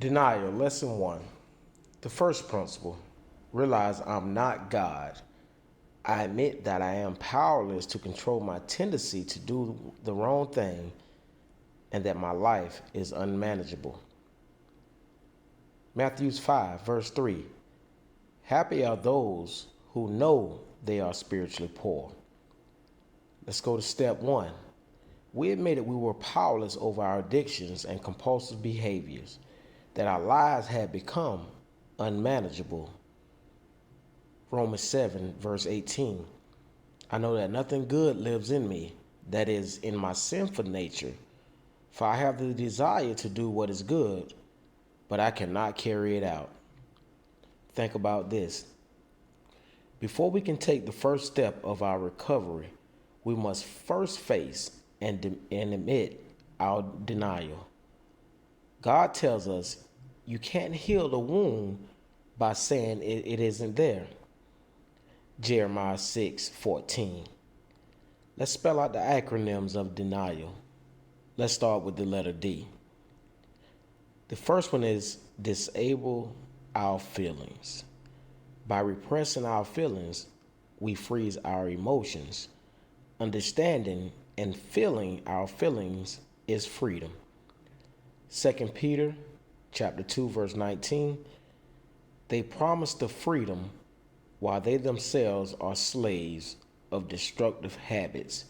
Denial, lesson one. The first principle, realize I'm not God. I admit that I am powerless to control my tendency to do the wrong thing and that my life is unmanageable. Matthew 5, verse 3. Happy are those who know they are spiritually poor. Let's go to step one. We admitted we were powerless over our addictions and compulsive behaviors, that our lives had become unmanageable. Romans 7, verse 18. I know that nothing good lives in me, that is, in my sinful nature, for I have the desire to do what is good, but I cannot carry it out. Think about this. Before we can take the first step of our recovery, we must first face and admit our denial. God tells us you can't heal the wound by saying it isn't there. Jeremiah 6:14. Let's spell out the acronyms of denial. Let's start with the letter D. The first one is disable our feelings. By repressing our feelings, we freeze our emotions. Understanding and feeling our feelings is freedom. 2 Peter chapter 2 verse 19. They promise the freedom while they themselves are slaves of destructive habits.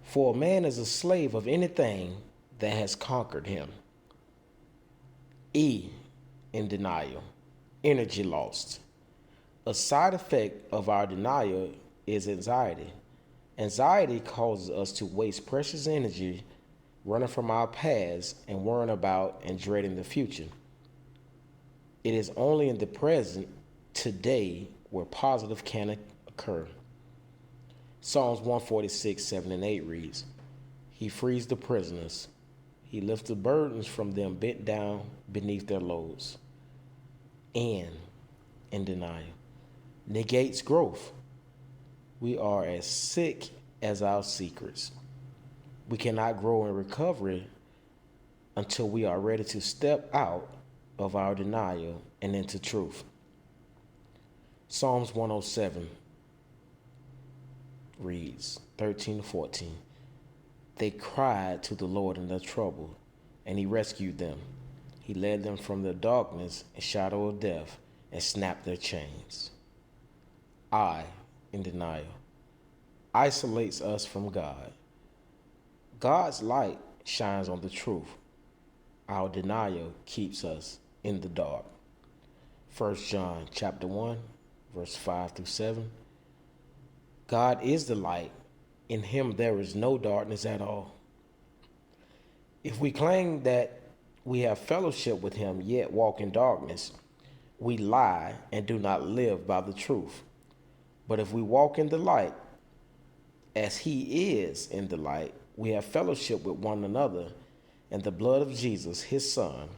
For a man is a slave of anything that has conquered him. E in denial, energy lost. A side effect of our denial is anxiety. Anxiety causes us to waste precious energy running from our past and worrying about and dreading the future. It is only in the present, today, where positive can occur. Psalms 146, 7 and 8 reads, He frees the prisoners. He lifts the burdens from them bent down beneath their loads. And, in denial, negates growth. We are as sick as our secrets. We cannot grow in recovery until we are ready to step out of our denial and into truth. Psalms 107 reads 13 to 14. They cried to the Lord in their trouble, and he rescued them. He led them from the darkness and shadow of death and snapped their chains. I, in denial, isolates us from God. God's light shines on the truth. Our denial keeps us in the dark. 1 John chapter 1, verse 5 through 7. God is the light. In him there is no darkness at all. If we claim that we have fellowship with him yet walk in darkness, we lie and do not live by the truth. But if we walk in the light, as he is in the light, we have fellowship with one another, and the blood of Jesus, his Son,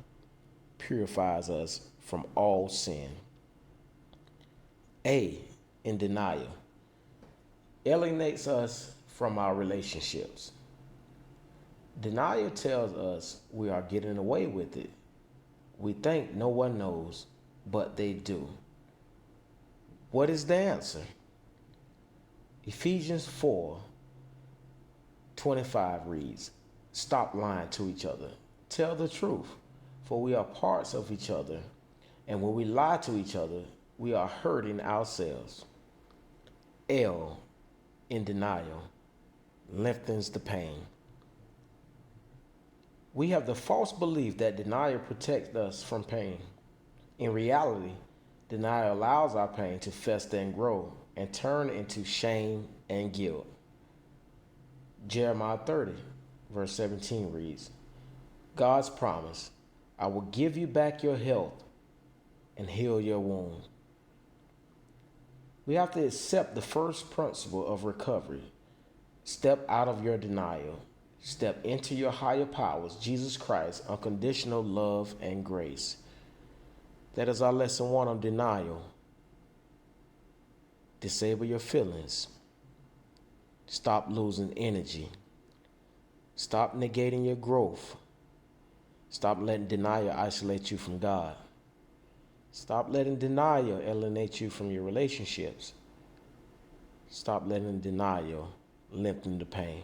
purifies us from all sin. A, in denial, alienates us from our relationships. Denial tells us we are getting away with it. We think no one knows, but they do. What is the answer? Ephesians 4:25 reads, Stop lying to each other. Tell the truth, for we are parts of each other, and when we lie to each other, we are hurting ourselves. L, in denial, lengthens the pain. We have the false belief that denial protects us from pain. In reality, denial allows our pain to fester and grow and turn into shame and guilt. Jeremiah 30, verse 17 reads, God's promise, I will give you back your health and heal your wound. We have to accept the first principle of recovery. Step out of your denial. Step into your higher powers, Jesus Christ, unconditional love and grace. That is our lesson one on denial. Disable your feelings. Stop losing energy. Stop negating your growth. Stop letting denial isolate you from God. Stop letting denial alienate you from your relationships. Stop letting denial lengthen the pain.